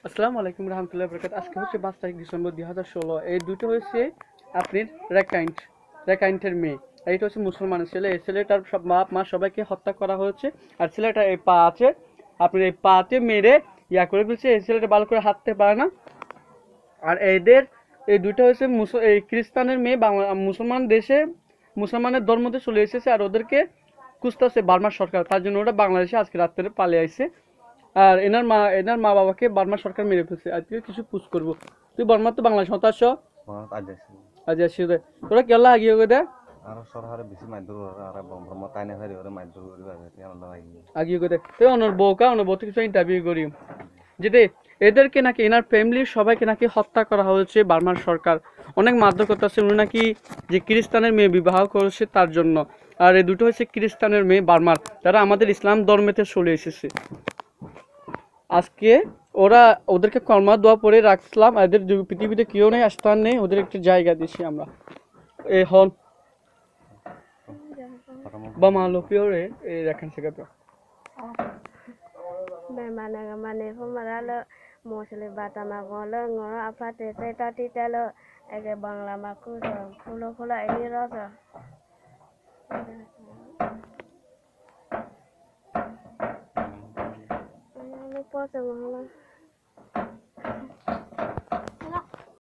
আসসালামু আলাইকুম রহমতুল্লাহ বরকাত। আজকে হচ্ছে 5 তারিখ ডিসেম্বর 2016। এই দুটো হচ্ছে আপনার রেকাইন্টের মেয়ে। আর এটা হচ্ছে মুসলমানের ছেলে। এই ছেলেটার সব বাপ মা সবাইকে হত্যা করা হয়েছে। আর ছেলেটা এই পা আছে, আপনার এই পাতে মেরে করে ফেলছে। এই ছেলেটা ভালো করে হাঁটতে পারে না। আর এই দুটো হচ্ছে এই খ্রিস্টানের মেয়ে বাংলা মুসলমান দেশে, মুসলমানের ধর্মতে চলে এসেছে। আর ওদেরকে খুঁজতেছে বার্মার সরকার, তার জন্য ওরা বাংলাদেশে আজকে রাত্রে পালিয়ে আসছে। আর এনার মা বাবাকে বার্মা সরকার মেরে ফেলছে। আজকে কিছু পুশ করবো। তুই বর্মা তো বাংলাদেশ হতাশ আজ আসি রে, তোরা কেলা আগিয়ে দে Aro sorhare bisi maidur ara bombroma taine hari ore maidur gori babe tiyan Allah agi আগিয়ে দে তুই অনর বউ কিছু ইন্টারভিউ করি যেতে। এদেরকে নাকি এনার ফ্যামিলির সবাইকে নাকি হত্যা করা হয়েছে বার্মার সরকার। অনেক মারধর করতেছে উনি নাকি, যে খ্রিস্টানের মেয়ে বিবাহ করেছে তার জন্য। আর এই দুটো হচ্ছে খ্রিস্টানের মেয়ে বার্মার, যারা আমাদের ইসলাম ধর্মেতে চলে এসেছে। আজকে ওদেরকে কলমা দোয়া পরে রাখলাম। এদের পৃথিবীতে কেউ নেই, আস্থান নেই, ওদের একটি জায়গা দিছি আমরা। এই হল বামা লোপিওরে এই রাখান সেগাপে Memang mana pun malah mostly bata magola ngoro apa tete tati telo ege bangla maku so pulo ini rasa. Lupa semua.